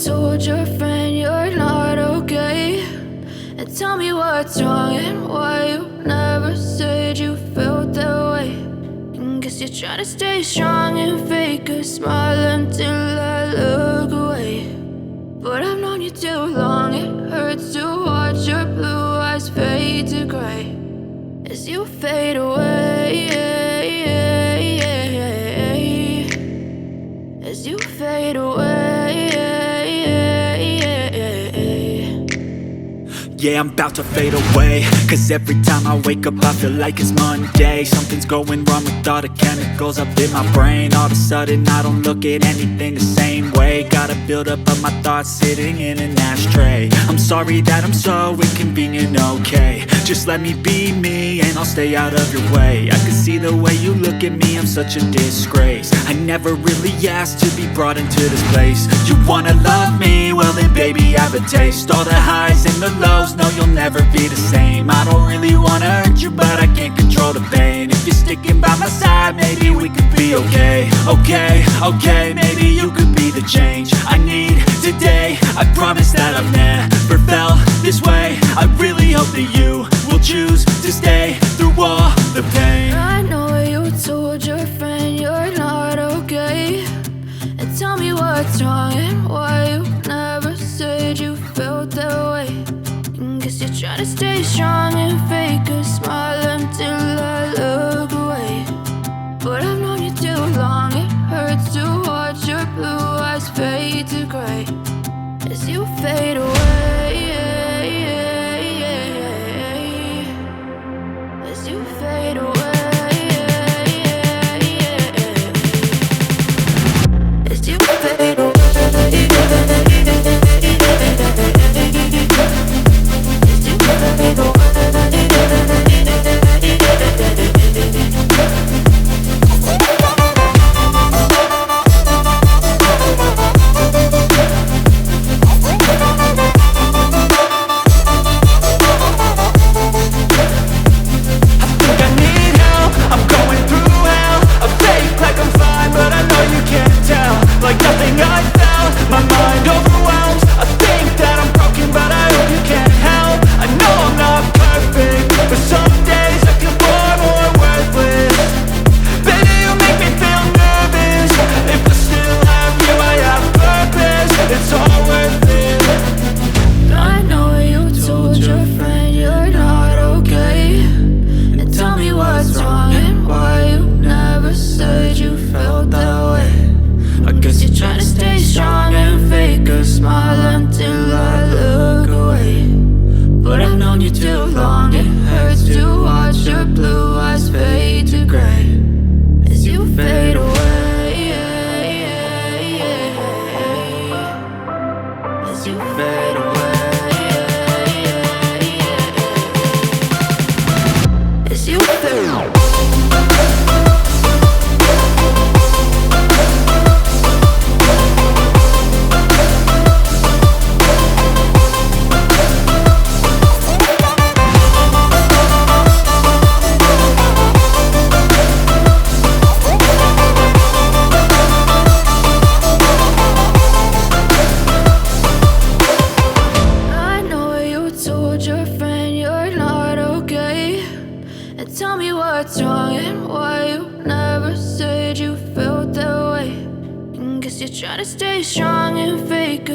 told your friend you're not okay, and tell me what's wrong and why you never said you felt that way. And guess you're trying to stay strong and fake a smile until I look away. But I've known you too long, it hurts to watch your blue eyes fade to gray as you fade away, as you fade away. Yeah, I'm about to fade away, cause every time I wake up I feel like it's Monday. Something's going wrong with all the chemicals up in my brain. All of a sudden I don't look at anything the same way. Gotta build up of my thoughts sitting in an ashtray. I'm sorry that I'm so inconvenient, okay. Just let me be me and I'll stay out of your way. I can see the way you look at me, I'm such a disgrace. I never really asked to be brought into this place. You wanna love me? Well then baby I have a taste. All the highs and the lows, no you'll never be the same. I don't really wanna hurt you but I can't control the pain. If you're sticking by my side maybe we could be okay. Okay, maybe you could be the change I need today. I promise that I've never felt this way. I really hope that you will choose to stay through all the pain. I know you told your friend you're not okay, and tell me what's wrong and why you never said you felt that way. And guess you're trying to stay strong and fake a smile until I look away. But I've known you too long, it hurts to watch your blue eyes fade to gray as you fade away, as you fade away, as you fade away. Trying to stay strong and fake